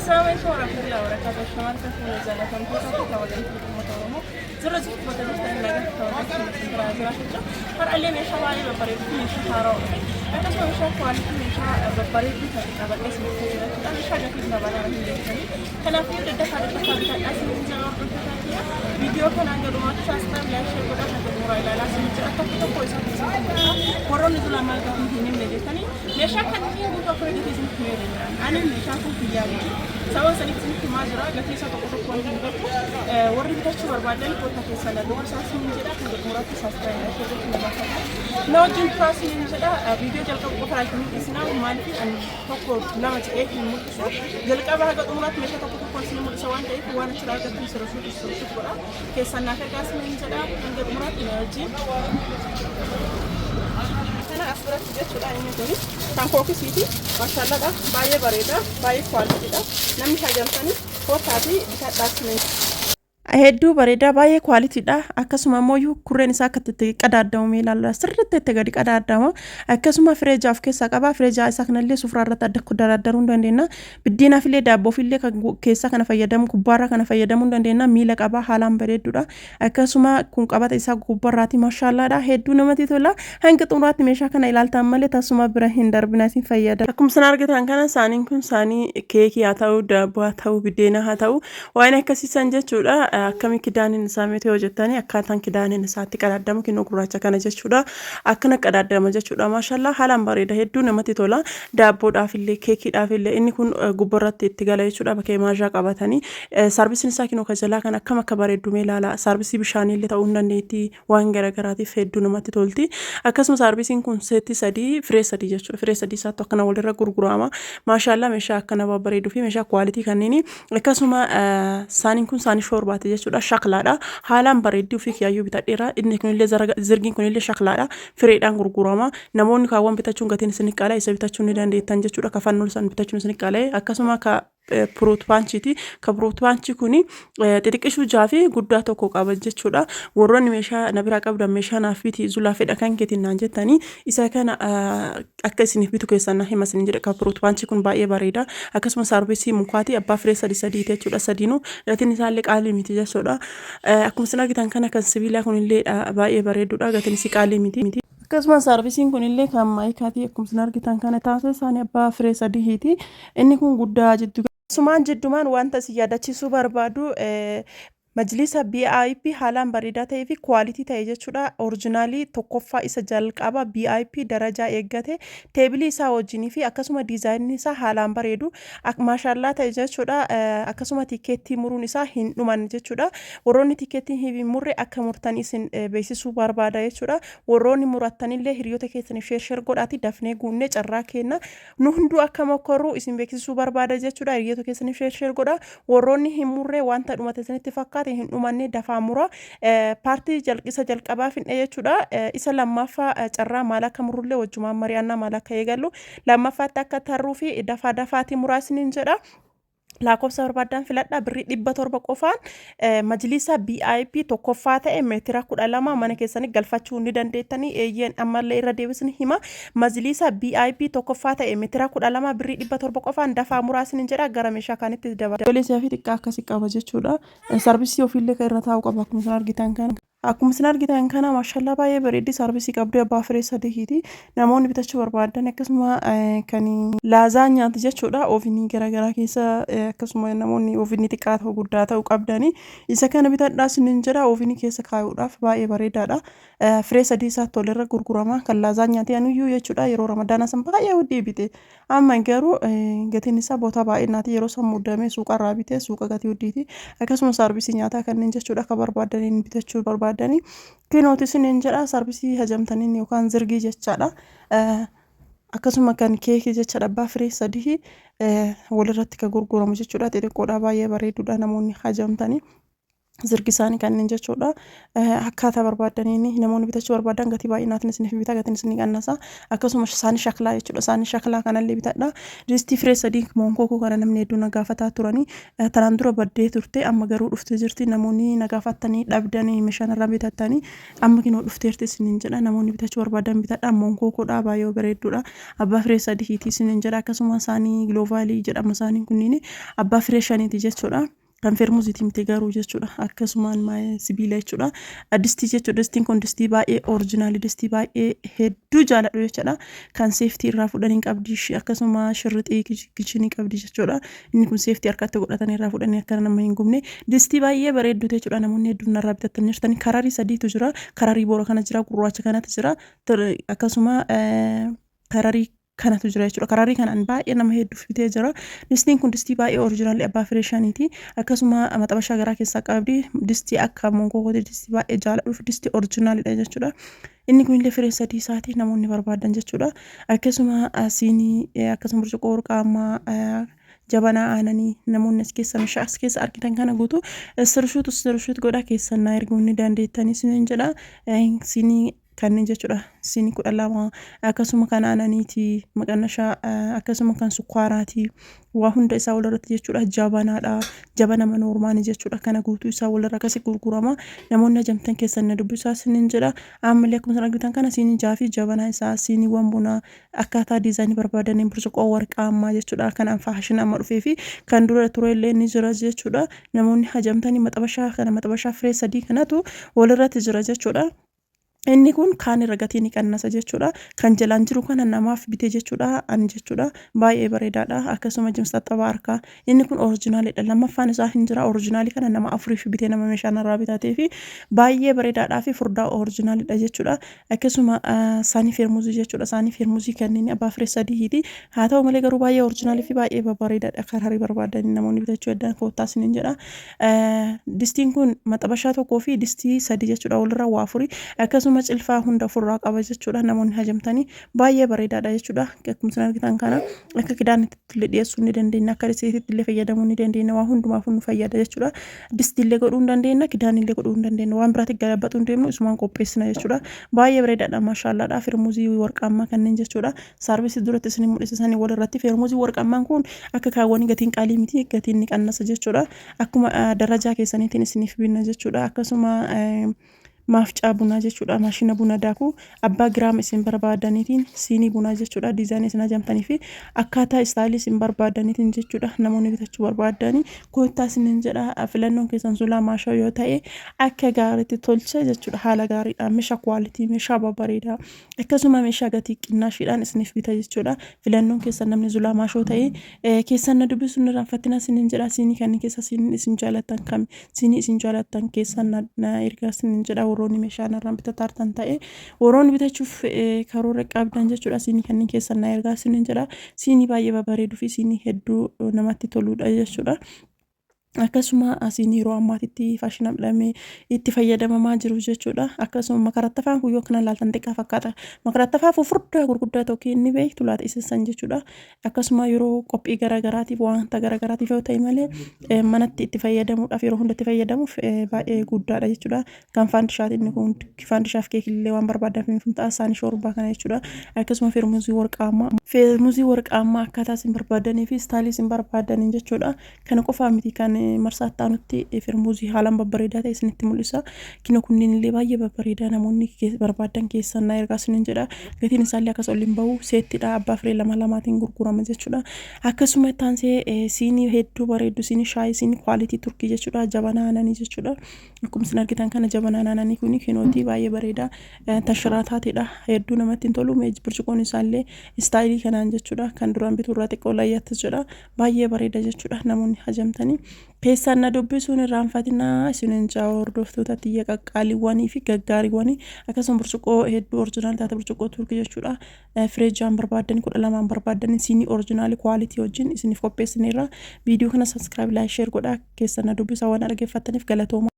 السلام عليكم ورحمة الله وبركاته. شمال كفر زلة كمبيوتر كتابة متوهم زر زفت بتدرس إن لا كتابة سنترا زرا شجع هر اللي من شوالي ببريد من شهارة أكثر من شهر قالي من شهر ببريد كتابة اسم كذا أنا مش حاجة كذا بنا رهين لكني كنا في الدفع الدفع اسم جنور الفتاة فيديو كان عند دوما تشاستر لا شيء كذا هذا دورا إلى لا سمعت أتفق كويس ورون دول ما قام هني من لكني ليش أكيد في بوتا فريد اسم كذا أنا مش عارف في يوم سواء سنتين في ماجرا قتي ساتقطع كل يوم ورد تشوفر بعدين كنت في سنة دور ساس من جدا كنت مرات ساستين أشوف في المكان نوجين فاس من جدا فيديو جلك بكرة يكون إسنا وما في أن تقول لما تأكل المدرسة جلك أبغى قد مرات مش تقطع كل سنة مدرسة وان تأكل وانا شراء قد تسرسل السرسل برا كسنة في كاس من جدا عند مرات نوجين أنا أسرع تجد شو أنا نقولي كان كوكي سيتي ما شاء الله ده باي بريدة باي كواليتي ده نمي حاجة ثانية هو تابي بتاعتنا hedduu bareedaa baay'ee kwaalitiidha akkasuma immoo kurreen isaa akkatti qadaaddamu ilaalla sirriitti itti gadi qadaaddamu akkasuma fireejaaf keessa qaba fireejaa isaa kanallee sufraa irratti adda dardaruu dandeenya biddeena fillee daabboo fillee keessa kana fayyadamu gubbaarra kana fayyadamuu dandeenya miila qaba haalaan bareedduudha akkasuma kun qabata isaa gubbaarraati maashaallaadha hedduu namatti tola hanga xumuraatti meeshaa kana ilaaltan malee tasuma bira hin darbinaatiin fayyada akkuma san argitan kana saaniin kun saanii keekii haa ta'u daabboo haa ta'u biddeena haa ta'u waan akkasiisan jechuudha akkami kidaanin isaa miti hojjetanii akkaataan kidaanin isaatti qadaadamu kinoo gurraacha kana jechuudha akkana qadaadama jechuudha maashaallah haalaan bareeda hedduu namatti tola daabboodhaaf illee keekiidhaaf illee inni kun gubbarratti itti gala jechuudha bakka maajaa qabatanii sarbiisiin isaa kinoo kajalaa kan akka bareeddu mee ilaala sarbiisii bishaanii illee ta'uu dandeetti waan garagaraatiif hedduu namatti tolti akkasuma sarbiisiin kun seetti sadii firee sadii jechuudha firee sadii isaatti akkana walirra gurgurama maashaallah meeshaa akkana bareeduu fi meeshaa kwaalitii kanneen akkasuma saaniin kun saanii shoorbaati jechuudha shaklaadha haalaan bareedduu fi kiyaayyuu bitadheera inni kunillee zirgiin kunillee shaklaadha fireedhaan gurgurama namoonni kaawwan bitachuun gatiin isin qaalaa isa bitachuun ni dandeettan jechuudha kafannoon san bitachuun isin qaalaa akkasuma ka fruit punchiti ka fruit punchi kuni xixiqqishuu jaafi guddaa tokko qaba jechuudha warroonni meeshaa nabiraa qabdan meeshaa naafiti zulaa fedha kan keetiin naan jettanii isa kana akka isin bitu keessan hima isin jedha ka fruit punchi kun baay'ee bareeda akkasuma sarbiisii mukaati abbaa firee sadii jechuudha sadiinu gatiin isaallee qaalii miti jechuudha akkuma isin argitan kana kan sibiilaa kunillee baay'ee bareedduudha gatiin isii qaalii miti akkasuma sarbiisiin kunillee kan maayikaati akkuma isin argitan kana taasisa isaanii abbaa firee sadiiti inni kun guddaa jiddu sumaan jiddumaan wanta si yaadachiisuu barbaadu majlisa BIP haalaan bareedaa ta'ee fi kwalitii ta'e jechuudha originaalii tokkoffaa isa jalqaba BIP darajaa eeggate teebilii isaa wajjinii fi akkasuma diizaayinii isaa haalaan bareedu maashaallah ta'e jechuudha akkasuma tikeettii muruun isaa hin dhuman jechuudha warroonni tikeettii hin murre akka murtan isin beeksisuu barbaada jechuudha warroonni murattanillee hiriyoota keessaniif sheer godhaati dafnee guunnee carraa kenna nu hunduu akka mokorru isin beeksisuu barbaada jechuudha hiriyoota keessaniif sheer godha warroonni hin murre wanta dhumate isinitti fakkaata hin dhumanne dafaa mura paartii jalqisa jalqabaa finne jechuudha isa lammaffaa carraa maal akka murullee wajjumaan mari'annaa maal akka eegallu lammaffaatti akka tarruu fi dafaati muraasniin jedha lakkoofsa barbaadan filadha birrii 700 qofaan majlisa BIP tokkoffaa ta'e meetira 12 mana keessanii galfachuu ni dandeettanii eeyyeen ammallee irra deebisni hima majlisa BIP tokkoffaa ta'e meetira 12 birrii 700 qofaan dafaa muraasniin jedha gara meeshaa kanitti dabala doleessaa fi xiqqaa akkasii qaba jechuudha sarbiisii ofiillee kan irra taa'u qaba akkuma argitan kana akkuma isin argitan kana maashaallah baay'ee bareeddi sarbiisii qabdu abbaa firee sadiiti namoonni bitachuu barbaadan akkasuma kan laazaanyaati jechuudha ovenii garagaraa keessa akkasuma namoonni ovenii xiqqaa ta'u guddaa ta'u qabdani isa kana bitadhaa sinin jedha ovenii keessa kaayuudhaaf baay'ee bareedaadha firee sadii isaatti walirra gurgurama kan laazaanyaati anuyyuu jechuudha yeroo ramadaana san baay'ee huddii bite amma garuu gatiin isaa boota baay'inaati yeroo san muddamee suuqarraa bite suuqa gatii huddiiti akkasuma sarbiisii nyaataa kanneen jechuudha akka barbaadaniin bitachuu barbaadani kinooti sinin jedha sarbiisii hajamtaniin yookaan zirgii jechaadha akkasuma kan keekii jechaadha abbaa firee sadii walirratti ka gurguramu jechuudha xixiqqoodha baay'ee bareeduudha namoonni hajamtanii zirgisaanii kanneen jechuudha. Akkaataa barbaadaniini namoonni bitachuu barbaadan gatii baay'inaatiin isiniif bita gatiin isinii qannasa. Akkasumas saanii shaklaa jechuudha. Saanii shaklaa kanallee bitadha. Distii firee sadii moonkoo kana namni hedduu na gaafataa turanii tanaan dura baddee turte amma garuu dhuftee jirti. Namoonni na gaafatanii dhabdanii meeshaan irraa bitatanii amma kinoo dhufteerti isiniin jedha. Namoonni bitachuu barbaadan bitadha. Moonkookoodha baay'ee bareedduudha. Abbaa firee sadii hiitii isiniin jedha. Akkasumas saanii giloovaalii jedhama saaniin kunniin abbaa firee shaniiti jechuudha. kan fermuzitii miti garuu jechuudha akkasumaan sibiila jechuudha distii jechuudha distiin kun distii baay'ee oriijinaali distii baay'ee hedduu jaaladhu jechuudha kan seeftii irraa fudhanii qabdi akkasuma shirrixii kichinii qabdi jechuudha inni kun seeftii harkatti godhatanii irraa fudhanii akka nama hin gubne distii baay'ee bareeddu jechuudha namoonni hedduun irraa bitatanii jirtanii kararii sadiitu jira kararii boora kana jira gurraacha kanatti jira akkasuma kararii kanatu jira jechuudha kararii kanaan baay'ee nama hedduuf bitee jira distiin kun distii baay'ee oriijinaali abbaa firee shaniiti akkasuma maxabashaa garaa keessaa qabdi distii akka moonkookooti distii baay'ee jaaladhuuf distii oriijinaalidha jechuudha inni kun illee firee sadii isaati namoonni barbaadan jechuudha akkasuma siinii akkasuma burcuqqoo warqaamaa jabanaa aananii namoonni as keessa meeshaa as keessa argitan kana guutuu sirshuut godha keessan na erguu ni dandeettanii siniin jedha siinii kanneen jechuudha siinii 12 akkasuma kan aananiiti maqannashaa akkasuma kan sukkaaraati waa hunda isaa walirratti jechuudha jabanaadha jabana manormaani jechuudha kana guutuu isaa walirra akkasi gurgurama namoonni ajamtan keessan na dubbisaa siniin jedha ammallee akkuma san argitan kana siinii jaafi jabanaa isaa siiniiwwan bunaa akkaataa diizaayinii barbaadaniin burcuqqoo warqaamaa jechuudha kanaan faashinii amma dhufee fi kan dura ture illee ni jira jechuudha namoonni ajamtanii maxabashaa firee sadii kanatu walirratti jira jechuudha inni kun kaan irra gatii ni qannasa jechuudha kan jalaan jiru kana namaaf bitee jechuudha ani jechuudha baay'ee bareedaadha akkasuma jimsa xabaa harkaa inni kun oriijinaalidha lammaffaan isaa hin jira oriijinaalii kana nama afuriif bitee nama meeshaan irraa bitatee fi baay'ee bareedaadhaa fi furdaa oriijinaalidha jechuudha akkasuma saanii feermuzii jechuudha saanii feermuzii kanneen abbaa firee sadiiti haa ta'u malee garuu baay'ee oriijinaalii fi baay'ee bareedaadha kararii barbaadanii namoonni bitachuu heddaan koottaa siniin jedha distiin kun maxabashaa tokkoo fi distii sadii jechuudha walirra waa afurii akkasuma cilfaa hunda furraa qaba jechuudha namoonni hajamtanii baay'ee bareedaadha jechuudha akkuma san argitan kana akka kidaanitti illee dhiyeessuu ni dandeenya akka riseetitti illee fayyadamuu ni dandeenya waan hundumaaf nu fayyada jechuudha distii illee godhuu ni dandeenya kidaan illee godhuu ni dandeenya waan biraatti galabaxuu hin deemnu isumaan qopheessina jechuudha baay'ee bareedaadha maashaallaadha feermuzii warqaamaa kanneen jechuudha saarvisii duratti isin mul'isanii walirratti feermuzii warqaamaan kun akka kaawwanii gatiin qaalii miti gatiin ni qannasa jechuudha akkuma darajaa keessaniitiin isiniif binna jechuudha akkasuma maafcaa bunaa jechuudha maashina buna daakuu abbaa giraama isin barbaadaniitiin siinii bunaa jechuudha diizaayinii isin ajamtanii fi akkaataa istaayilii isin barbaadaniitiin jechuudha namoonni bitachuu barbaadanii koottaa isiniin jedha filannoon keessan sulaa maashaa yoo ta'e akka gaariitti tolche jechuudha haala gaariidha meeshaa kwaalitii meeshaa babareedaa akkasuma meeshaa gatii qinnaashiidhaan isiniif bita jechuudha filannoon keessan namni sulaa maashoo ta'e keessan na dubbisuun irraanfattina isiniin jedha siinii kanneen keessa siinii isin jaallattan kam siinii isin jaallattan keessan na ergaa isiniin jedha woroonni meeshaan irraan bitatartan ta'e woroonni bitachuuf karoora qabdan jechuudha siinii kanneen keessan na ergaa isiniin jedha siinii baay'ee babareeduu fi siinii hedduu namatti toludha jechuudha akkasuma asiin yeroo ammaatitti faashina bilamee itti fayyadamamaa jiru jechuudha akkasuma makarattafaan kun yoo kana laaltan xiqqaa fakkaata makarattafaa fufurdaa gurguddaa tokko inni beektu laata isessan jechuudha akkasuma yeroo qophii garagaraatiif wanta garagaraatiif yoo ta'e malee manatti itti fayyadamuudhaaf yeroo hunda itti fayyadamuuf baay'ee guddaadha jechuudha kan faandishaati inni kun faandishaaf keekillee waan barbaadaniif ta'a isaanii shoorbaa kana jechuudha akkasuma feermuzii warqaamaa akkaataa isin barbaadanii fi istaayilii isin barbaadanii jechuudha kana qofaa miti kan marsaattaa nutti feermuzii haalaan babbareedaa ta'e isinitti mul'isa kino kunniin illee baay'ee babbareedaa namoonni barbaadan keessan na ergaa isiniin jedha gatiin isaallee akkas ol hin bahu seettidha abbaa firee lamaatiin gurgurama jechuudha akkasuma taansee siinii hedduu bareeddu siinii shaayii siinii kwaalitii turkii jechuudha jabanaa aananii jechuudha akkuma isin argitan kana jabanaa aananii kuni kinootii baay'ee bareedaa tashiraataatidha hedduu namatti hin tolu burcuqqoon isaallee istaayilii kanaan jechuudha kan duraan bituu irraa xiqqoo layyattis jedha baay'ee bareeda jechuudha namoonni hajamtanii keessan na dubbisuun irraanfatinaa isinin jaa hordoftoota xiyya qaqqaaliiwwanii fi gaggaariiwwanii akkasuma burcuqqoo hedduu oriijinaal taate burcuqqoo turkii jechuudha fireejaan barbaadanii 12 barbaadanii siinii oriijinaali kwaalitii wajjin isiniif qopheessineerra viidiyoo kana sabiskiraayib laayik sheer godhaa keessan na dubbisa waan dhaggeeffattaniif galatooma